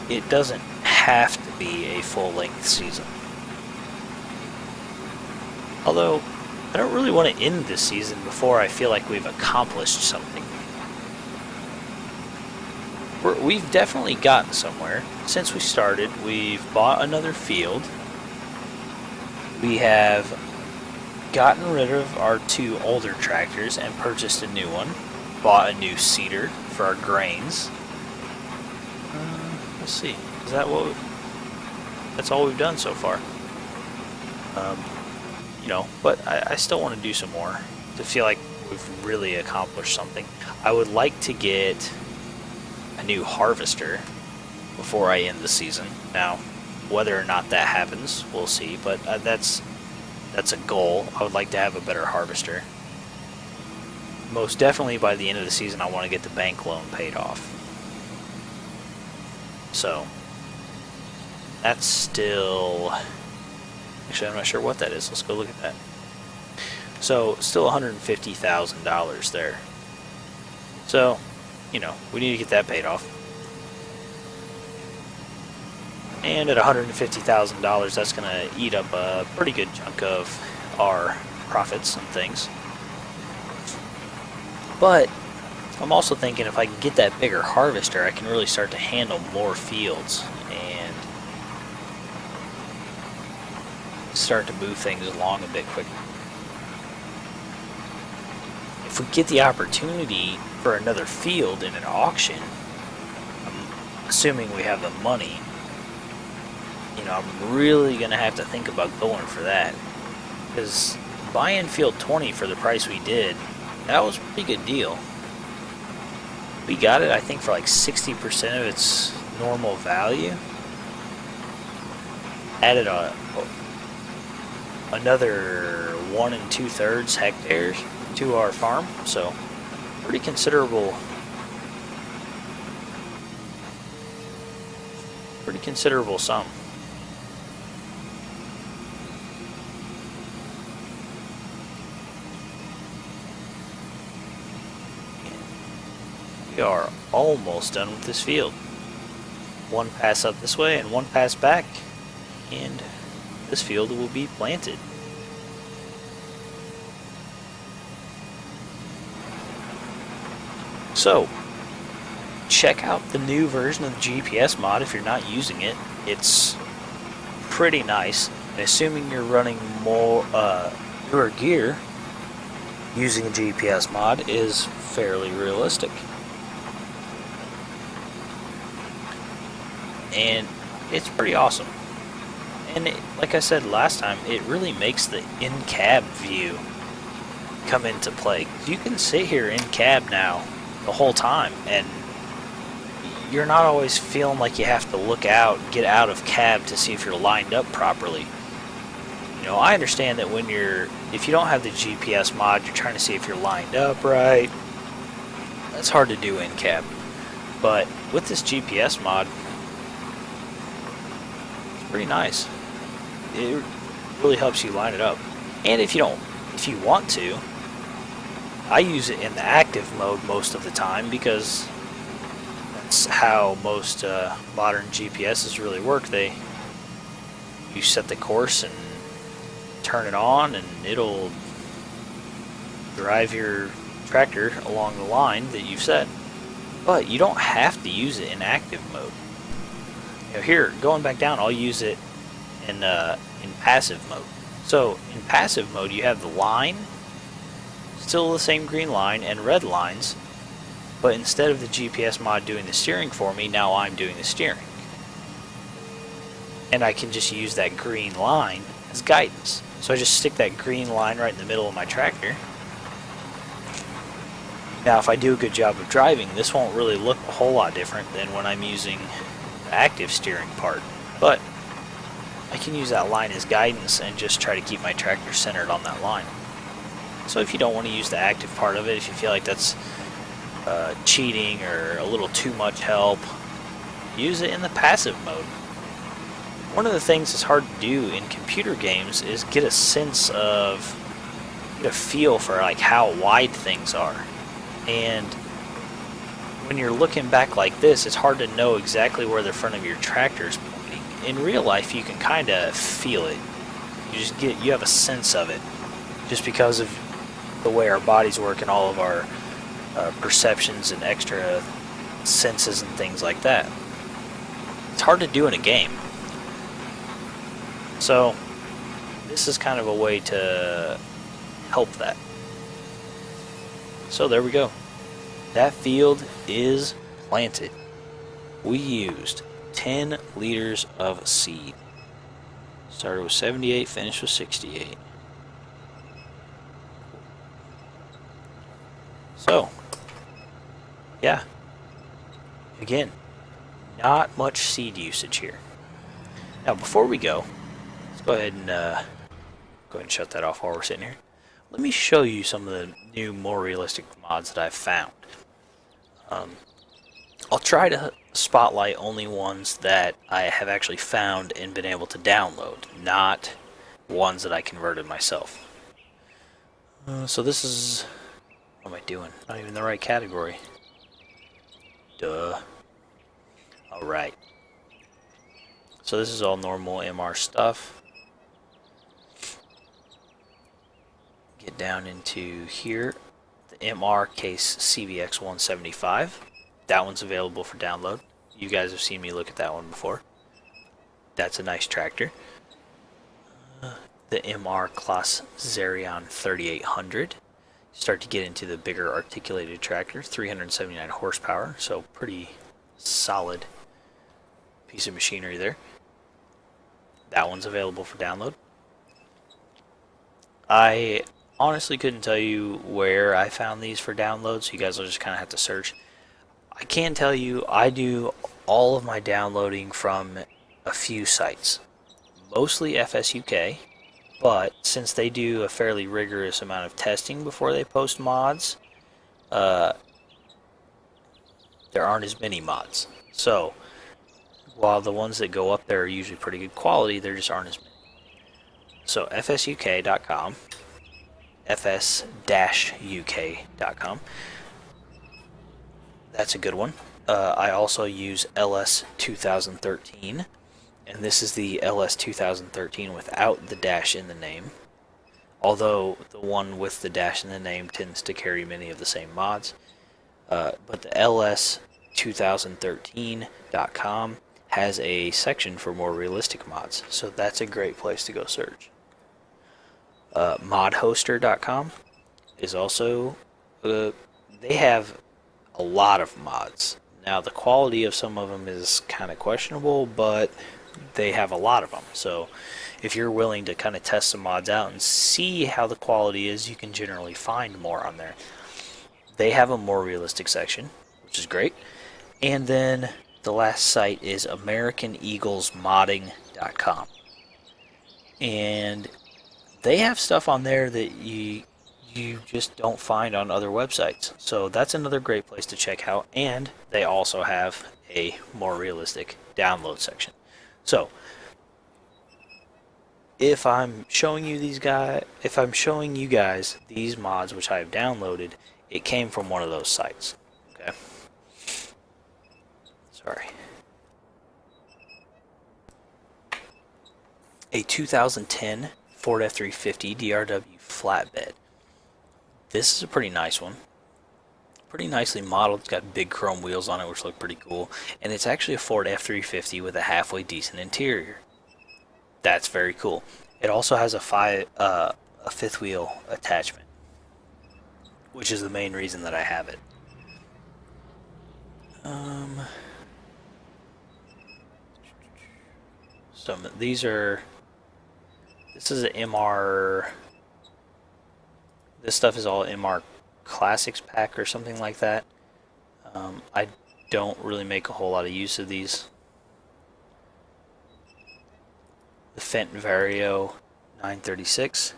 [SPEAKER 1] it doesn't have to be a full-length season. Although I don't really want to end this season before I feel like we've accomplished something. We've definitely gotten somewhere. Since we started, we've bought another field. We have gotten rid of our 2 older tractors and purchased a new one. Bought a new seeder for our grains. Let's see. Is that what? That's all we've done so far. You know, but I still want to do some more to feel like we've really accomplished something. I would like to get a new harvester before I end the season. Now, whether or not that happens, we'll see. But that's a goal. I would like to have a better harvester. Most definitely by the end of the season, I want to get the bank loan paid off. So, that's still... Actually, I'm not sure what that is. Let's go look at that. So, still $150,000 there. So, you know, we need to get that paid off. And at $150,000, that's going to eat up a pretty good chunk of our profits and things. But I'm also thinking if I can get that bigger harvester, I can really start to handle more fields and start to move things along a bit quicker. If we get the opportunity for another field in an auction, I'm assuming we have the money, you know, I'm really going to have to think about going for that. Because buying field 20 for the price we did, that was a pretty good deal. We got it, I think, for like 60% of its normal value. Added another 1 2/3 hectares to our farm, so pretty considerable sum. We are almost done with this field. One pass up this way and one pass back, and this field will be planted. So, check out the new version of the GPS mod if you're not using it. It's pretty nice. And assuming you're running more newer gear, using a GPS mod is fairly realistic. And it's pretty awesome. And like I said last time, it really makes the in-cab view come into play. You can sit here in cab now the whole time, and you're not always feeling like you have to look out, get out of cab to see if you're lined up properly. You know, I understand that if you don't have the GPS mod, you're trying to see if you're lined up right. That's hard to do in cab. But with this GPS mod, it's pretty nice. It really helps you line it up. And if you want to, I use it in the active mode most of the time, because that's how most modern GPSs really work. You set the course and turn it on, and it'll drive your tractor along the line that you've set. But you don't have to use it in active mode. You know, here, going back down, I'll use it in passive mode. So in passive mode, you have the line, still the same green line and red lines, but instead of the GPS mod doing the steering for me, now I'm doing the steering. And I can just use that green line as guidance. So I just stick that green line right in the middle of my tractor. Now if I do a good job of driving, this won't really look a whole lot different than when I'm using the active steering part. But I can use that line as guidance and just try to keep my tractor centered on that line. So if you don't want to use the active part of it, if you feel like that's cheating or a little too much help, use it in the passive mode. One of the things that's hard to do in computer games is get a feel for like how wide things are. And when you're looking back like this, it's hard to know exactly where the front of your tractor is pointing. In real life, you can kind of feel it. You have a sense of it, just because of the way our bodies work and all of our perceptions and extra senses and things like that. It's hard to do in a game. So this is kind of a way to help that. So there we go. That field is planted. We used 10 liters of seed. Started with 78, finished with 68. So, yeah. Again, not much seed usage here. Now, before we go, let's go ahead and shut that off while we're sitting here. Let me show you some of the new, more realistic mods that I've found. I'll try to spotlight only ones that I have actually found and been able to download, not ones that I converted myself. So this is... what am I doing? Not even the right category. Duh. Alright. So this is all normal MR stuff. Get down into here. The MR case CVX 175. That one's available for download. You guys have seen me look at that one before. That's a nice tractor. the MR Class Zerion 3800. Start to get into the bigger articulated tractor, 379 horsepower, so pretty solid piece of machinery there. That one's available for download. I honestly couldn't tell you where I found these for download, so you guys will just kind of have to search. I can tell you I do all of my downloading from a few sites, mostly FSUK, but since they do a fairly rigorous amount of testing before they post mods, there aren't as many mods. So while the ones that go up there are usually pretty good quality, there just aren't as many. So fsuk.com, fs-uk.com. That's a good one. I also use LS 2013, and this is the LS 2013 without the dash in the name. Although the one with the dash in the name tends to carry many of the same mods. But the ls2013.com has a section for more realistic mods, so that's a great place to go search. Modhoster.com is also, they have a lot of mods. Now the quality of some of them is kind of questionable, but they have a lot of them. So if you're willing to kind of test some mods out and see how the quality is, you can generally find more on there. They have a more realistic section, which is great. And then the last site is AmericanEaglesModding.com. And they have stuff on there that you just don't find on other websites. So that's another great place to check out. And they also have a more realistic download section. So if I'm showing you these mods which I have downloaded, it came from one of those sites. Okay. Sorry. A 2010 Ford F350 DRW flatbed. This is a pretty nice one. Pretty nicely modeled. It's got big chrome wheels on it, which look pretty cool. And it's actually a Ford F350 with a halfway decent interior. That's very cool. It also has a fifth wheel attachment, which is the main reason that I have it. This is an MR. This stuff is all MR Classics pack or something like that. I don't really make a whole lot of use of these. The Fendt Vario 936,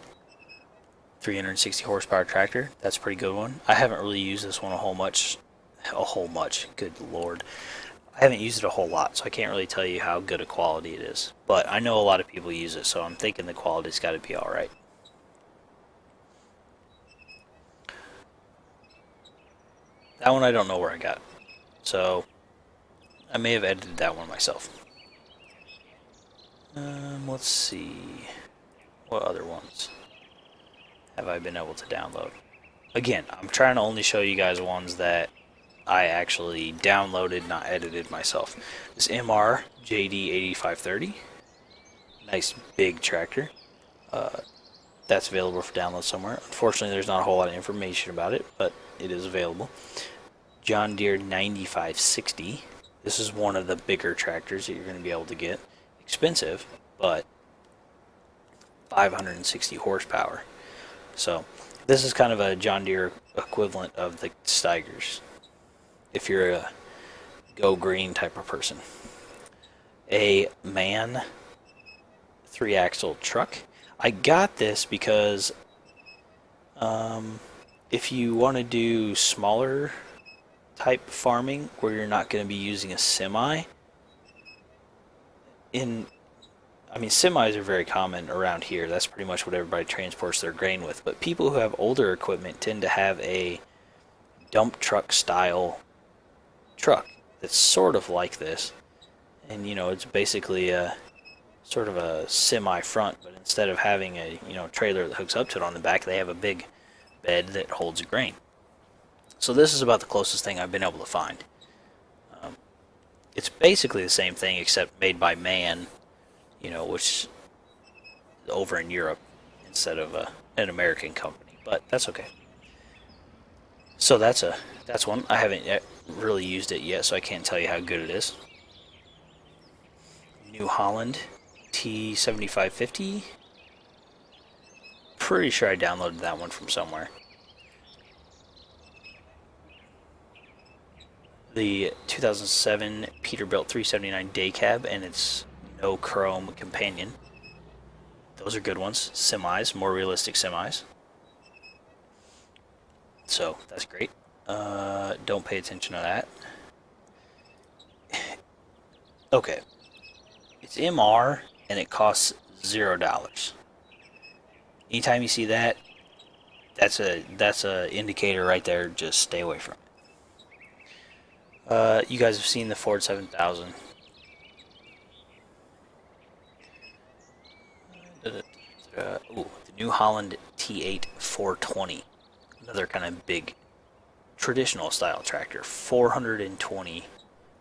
[SPEAKER 1] 360 horsepower tractor. That's a pretty good one. I haven't really used this one a whole much. Good lord. I haven't used it a whole lot, so I can't really tell you how good a quality it is. But I know a lot of people use it, so I'm thinking the quality's got to be alright. That one I don't know where I got. So I may have edited that one myself. Let's see. What other ones have I been able to download? Again, I'm trying to only show you guys ones that I actually downloaded, not edited myself. This MR JD8530. Nice big tractor. That's available for download somewhere. Unfortunately, there's not a whole lot of information about it, but it is available. John Deere 9560. This is one of the bigger tractors that you're going to be able to get. Expensive, but 560 horsepower. So this is kind of a John Deere equivalent of the Steigers, if you're a go green type of person. A MAN 3-axle truck. I got this because if you want to do smaller type farming where you're not going to be using a semi, semis are very common around here. That's pretty much what everybody transports their grain with. But people who have older equipment tend to have a dump truck style truck that's sort of like this. And it's basically a sort of a semi front, but instead of having a trailer that hooks up to it on the back, they have a big bed that holds grain. So this is about the closest thing I've been able to find. It's basically the same thing except made by MAN, which over in Europe instead of an American company, but that's okay. So that's one. I haven't yet really used it yet, so I can't tell you how good it is. New Holland T7550. Pretty sure I downloaded that one from somewhere. The 2007 Peterbilt 379 day cab and its no chrome companion. Those are good ones. Semis, more realistic semis. So that's great. Don't pay attention to that. Okay, it's MR and it costs $0. Anytime you see that, that's a indicator right there. Just stay away from it. You guys have seen the Ford 7000. Ooh, the New Holland T8 420. Another kind of big traditional style tractor. 420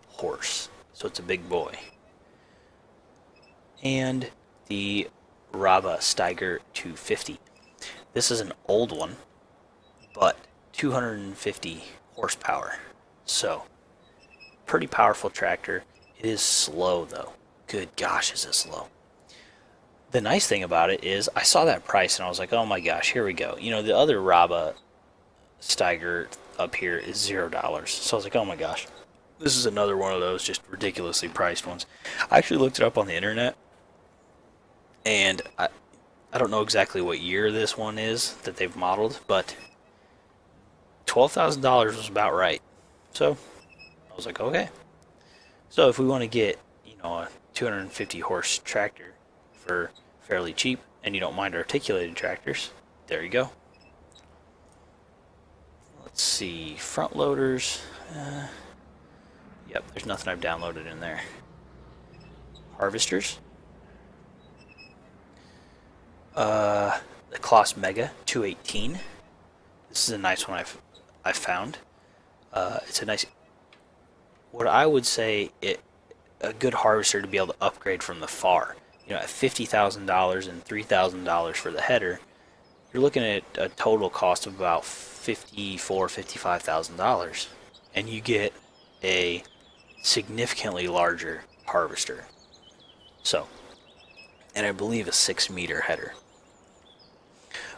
[SPEAKER 1] horse. So it's a big boy. And the Raba Steiger 250. This is an old one, but 250 horsepower. So, pretty powerful tractor. It is slow though. Good gosh, is it slow. The nice thing about it is I saw that price and I was like, oh my gosh, here we go. You know, the other Raba Steiger up here is $0. So I was like, oh my gosh, this is another one of those just ridiculously priced ones. I actually looked it up on the internet, and I don't know exactly what year this one is that they've modeled, but $12,000 was about right. So I was like, okay. So if we want to get, you know, a 250 horse tractor for fairly cheap, and you don't mind articulated tractors, there you go. Let's see, front loaders. Yep, there's nothing I've downloaded in there. Harvesters. The Kloss Mega 218. This is a nice one I've found. It's a nice, what I would say, a good harvester to be able to upgrade from the FAR. You know, at $50,000 and $3,000 for the header, you're looking at a total cost of about $55,000, and you get a significantly larger harvester. So, and I believe a 6-meter header.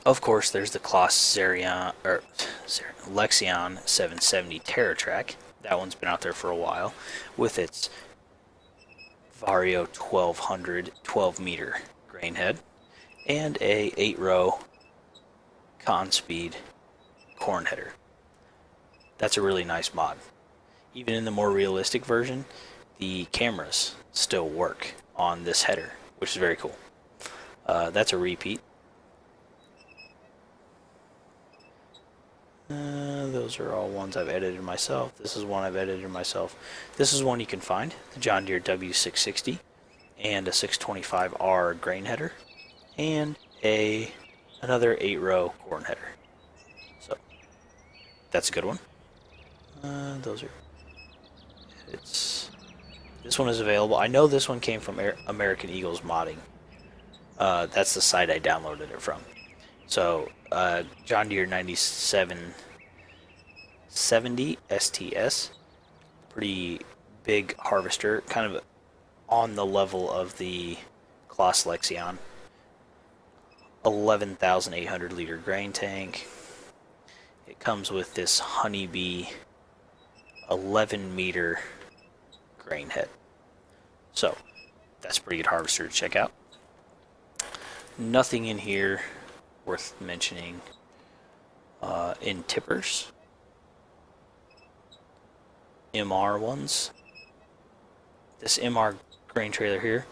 [SPEAKER 1] Of course, there's the Kloss Lexion 770 TerraTrack. That one's been out there for a while, with its Vario 1200 12-meter grain head and a 8-row Conspeed corn header. That's a really nice mod. Even in the more realistic version, the cameras still work on this header, which is very cool. That's a repeat. Those are all ones I've edited myself. This is one I've edited myself. This is one you can find, the John Deere W660, and a 625R grain header, and another 8-row corn header. So that's a good one. Those are. This one is available. I know this one came from American Eagles Modding. That's the site I downloaded it from. So John Deere 9770 STS, pretty big harvester, kind of on the level of the Kloss Lexion. 11,800 liter grain tank. It comes with this Honeybee 11-meter grain head. So that's a pretty good harvester to check out. Nothing in here worth mentioning in tippers. MR ones. This MR grain trailer here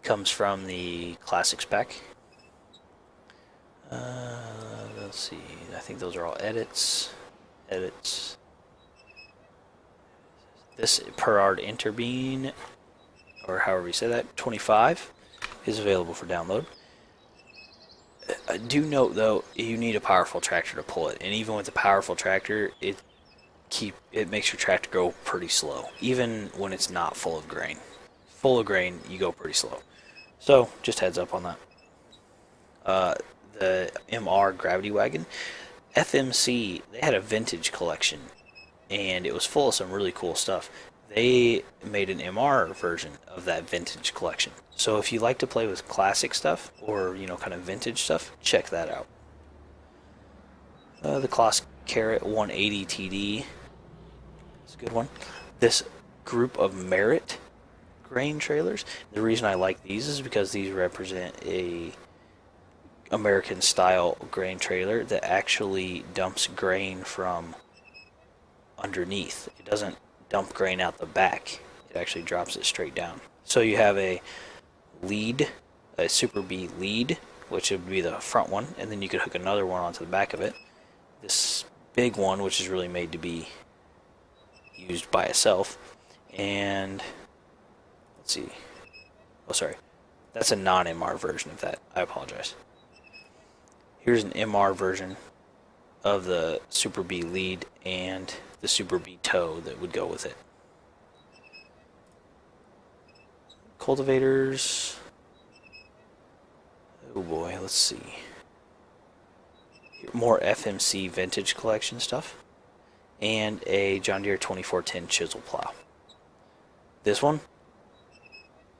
[SPEAKER 1] comes from the Classics pack. Let's see, I think those are all edits. This Perard Interbeam, or however you say that, 25, is available for download. Do note though, you need a powerful tractor to pull it, and even with a powerful tractor, it makes your tractor go pretty slow, even when it's not full of grain. Full of grain, you go pretty slow. So just heads up on that. the MR Gravity Wagon. FMC, they had a vintage collection, and it was full of some really cool stuff. They made an MR version of that vintage collection. So if you like to play with classic stuff or kind of vintage stuff, check that out. The Class Carrot 180 TD is a good one. This group of Merit grain trailers. The reason I like these is because these represent a American style grain trailer that actually dumps grain from underneath. It doesn't dump grain out the back. It actually drops it straight down. So you have a lead, a Super B lead, which would be the front one, and then you could hook another one onto the back of it. This big one, which is really made to be used by itself, and let's see. Oh, sorry. That's a non-MR version of that. I apologize. Here's an MR version of the Super B lead and the Super B toe that would go with it. Cultivators. Oh boy, let's see. More FMC vintage collection stuff. And a John Deere 2410 chisel plow. This one,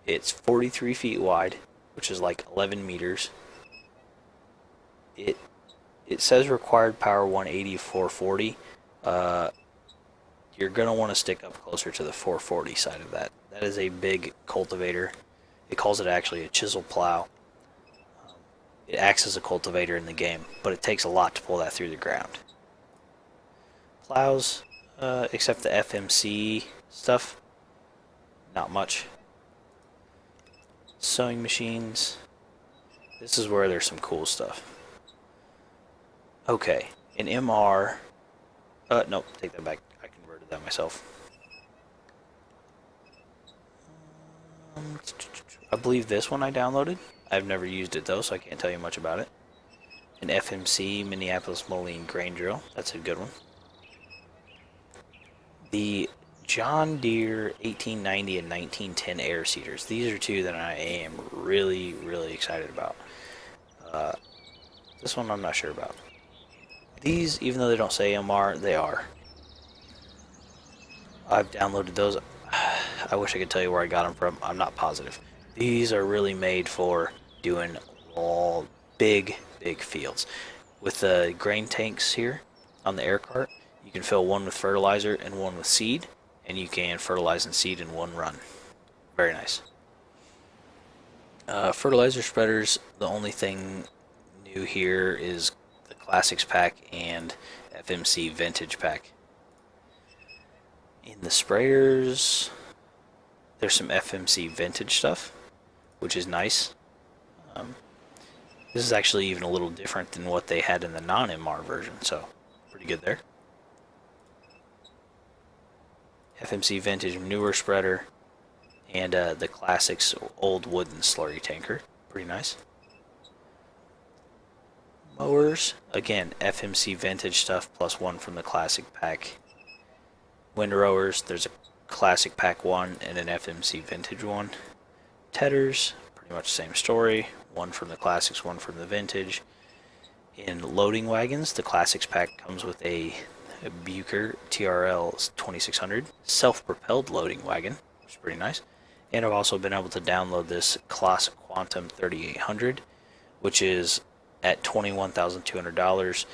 [SPEAKER 1] it's 43 feet wide, which is like 11 meters. It says required power 180, 440. You're going to want to stick up closer to the 440 side of that. That is a big cultivator. It calls it actually a chisel plow. It acts as a cultivator in the game, but it takes a lot to pull that through the ground. Plows, except the FMC stuff, not much. Sewing machines. This is where there's some cool stuff. Okay, an MR. Nope, take that back. I converted that myself. I believe this one I downloaded. I've never used it though, so I can't tell you much about it. An FMC Minneapolis Moline grain drill. That's a good one. The John Deere 1890 and 1910 air seeders. These are two that I am really, really excited about. This one I'm not sure about. These, even though they don't say MR, they are. I've downloaded those. I wish I could tell you where I got them from. I'm not positive. These are really made for doing all big fields. With the grain tanks here on the air cart, you can fill one with fertilizer and one with seed, and you can fertilize and seed in one run. Very nice. Fertilizer spreaders, the only thing new here is the Classics pack and FMC Vintage pack. In the sprayers, there's some FMC Vintage stuff, which is nice. This is actually even a little different than what they had in the non-MR version, so pretty good there. FMC Vintage newer spreader, and the Classics old wooden slurry tanker. Pretty nice. Mowers, again, FMC Vintage stuff plus one from the Classic pack. Windrowers, there's a Classic pack one and an FMC Vintage one. Tedders, pretty much the same story. One from the Classics, one from the Vintage. In loading wagons, the Classics pack comes with a Bucher TRL 2600 self-propelled loading wagon, which is pretty nice. And I've also been able to download this Class Quantum 3800, which is at $21,200,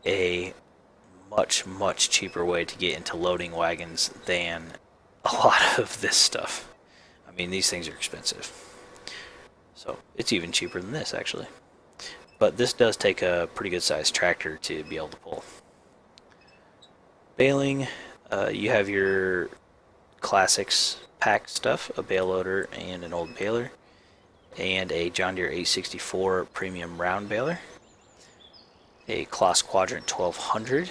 [SPEAKER 1] a much cheaper way to get into loading wagons than a lot of this stuff. I mean, these things are expensive. So it's even cheaper than this, actually. But this does take a pretty good sized tractor to be able to pull. Baling, you have your Classics pack stuff, a bale loader and an old baler, and a John Deere 864 premium round baler, a Claas Quadrant 1200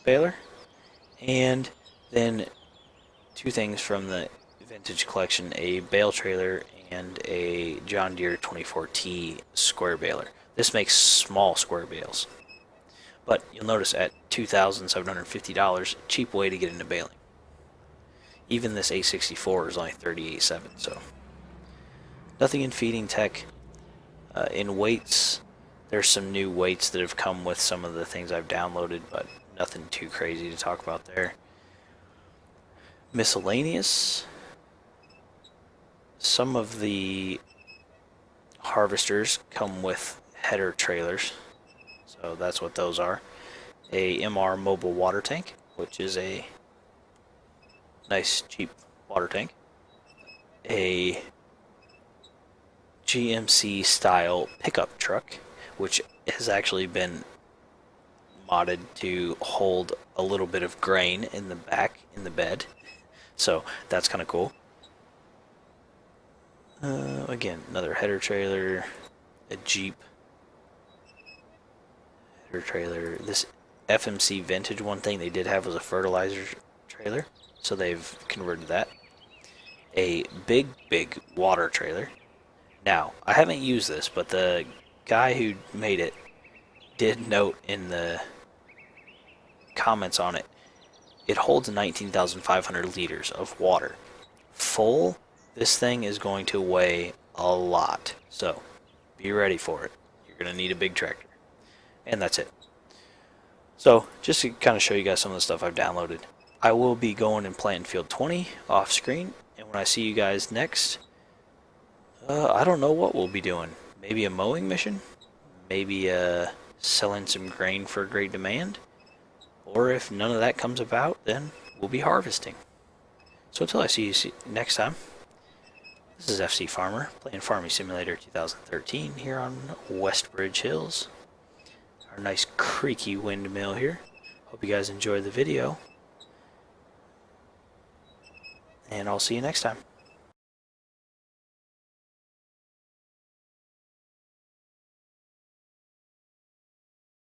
[SPEAKER 1] baler, and then two things from the vintage collection, a bale trailer and a John Deere 24T square baler. This makes small square bales, but you'll notice at $2,750, cheap way to get into baling. Even this 864 is only $38,700, so nothing in feeding tech. In weights, there's some new weights that have come with some of the things I've downloaded, but nothing too crazy to talk about there. Miscellaneous. Some of the harvesters come with header trailers, so that's what those are. A MR mobile water tank, which is a nice cheap water tank. A GMC style pickup truck, which has actually been modded to hold a little bit of grain in the back in the bed, so that's kind of cool. Again, another header trailer, a Jeep header trailer. This FMC vintage one thing they did have was a fertilizer trailer, so they've converted that. A big water trailer. Now, I haven't used this, but the guy who made it did note in the comments on it, it holds 19,500 liters of water. Full, this thing is going to weigh a lot, so be ready for it. You're going to need a big tractor. And that's it. So, just to kind of show you guys some of the stuff I've downloaded, I will be going and planting field 20 off screen, and when I see you guys next, I don't know what we'll be doing. Maybe a mowing mission? Maybe selling some grain for great demand? Or if none of that comes about, then we'll be harvesting. So until I see you next time, this is FC Farmer, playing Farming Simulator 2013 here on Westbridge Hills. Our nice creaky windmill here. Hope you guys enjoyed the video. And I'll see you next time.